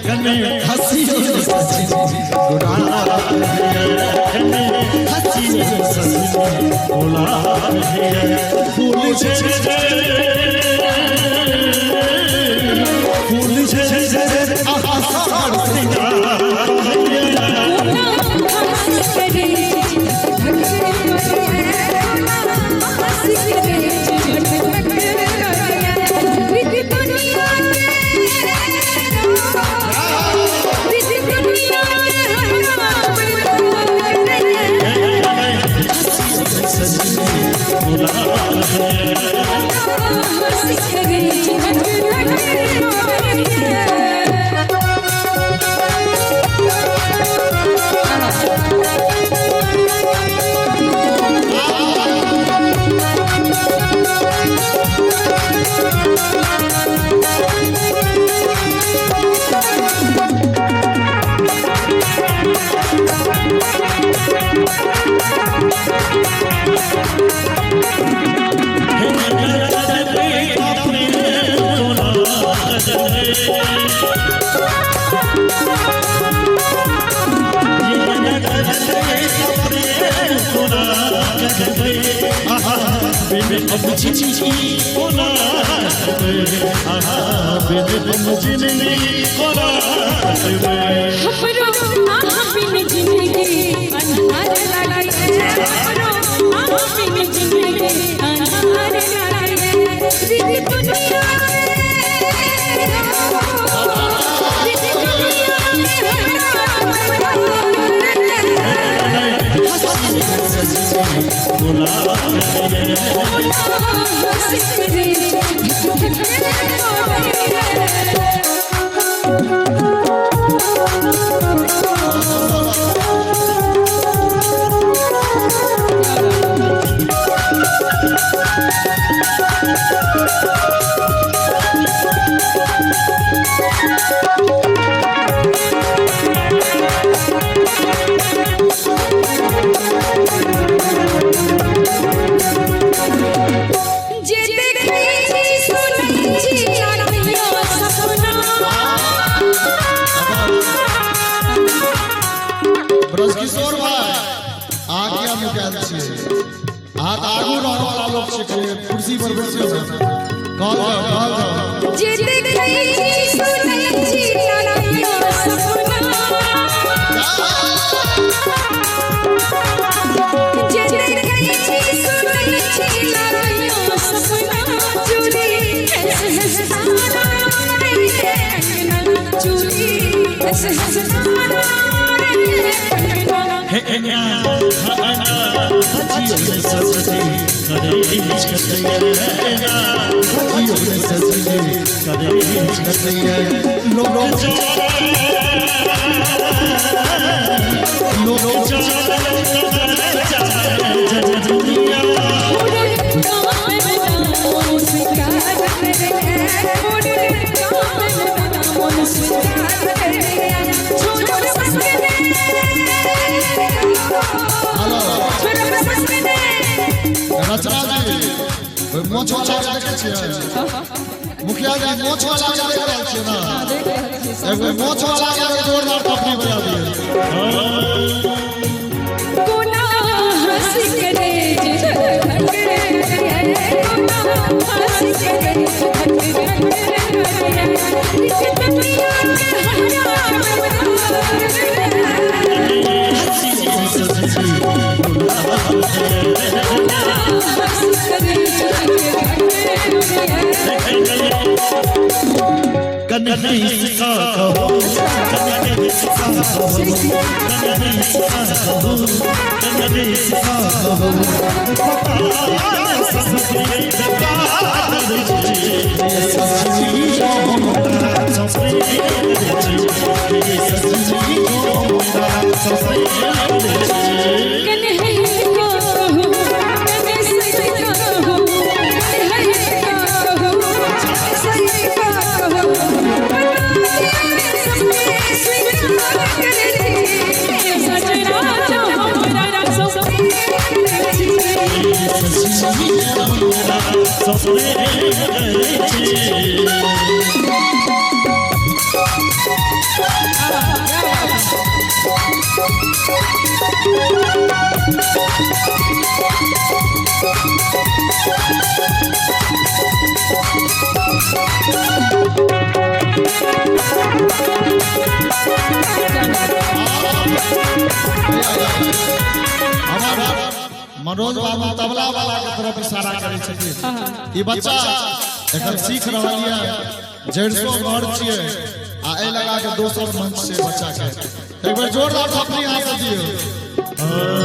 कने हसी सजनी गुलाब कने हसी सजनी गुलाब फूल छे फूल छे आहार कुर्सी पर बैठे मोछ वाला देखे छियै मुखिया जी मोछ वाला देख रहल छियै ना एगो मोछ वाला के जोरदार तफरी बजा दिए कोना हंसी करे जे कोना हंसी करे मनोज बाबू तबला वाला के तरफ इशारा करे छथिन। ई बच्चा एखन सीख रहल है, 150 घर छिए आ ए लगा के दोसर मंच से बच्चा के एक बार जोरदार थापड़ी हाथ से दियो।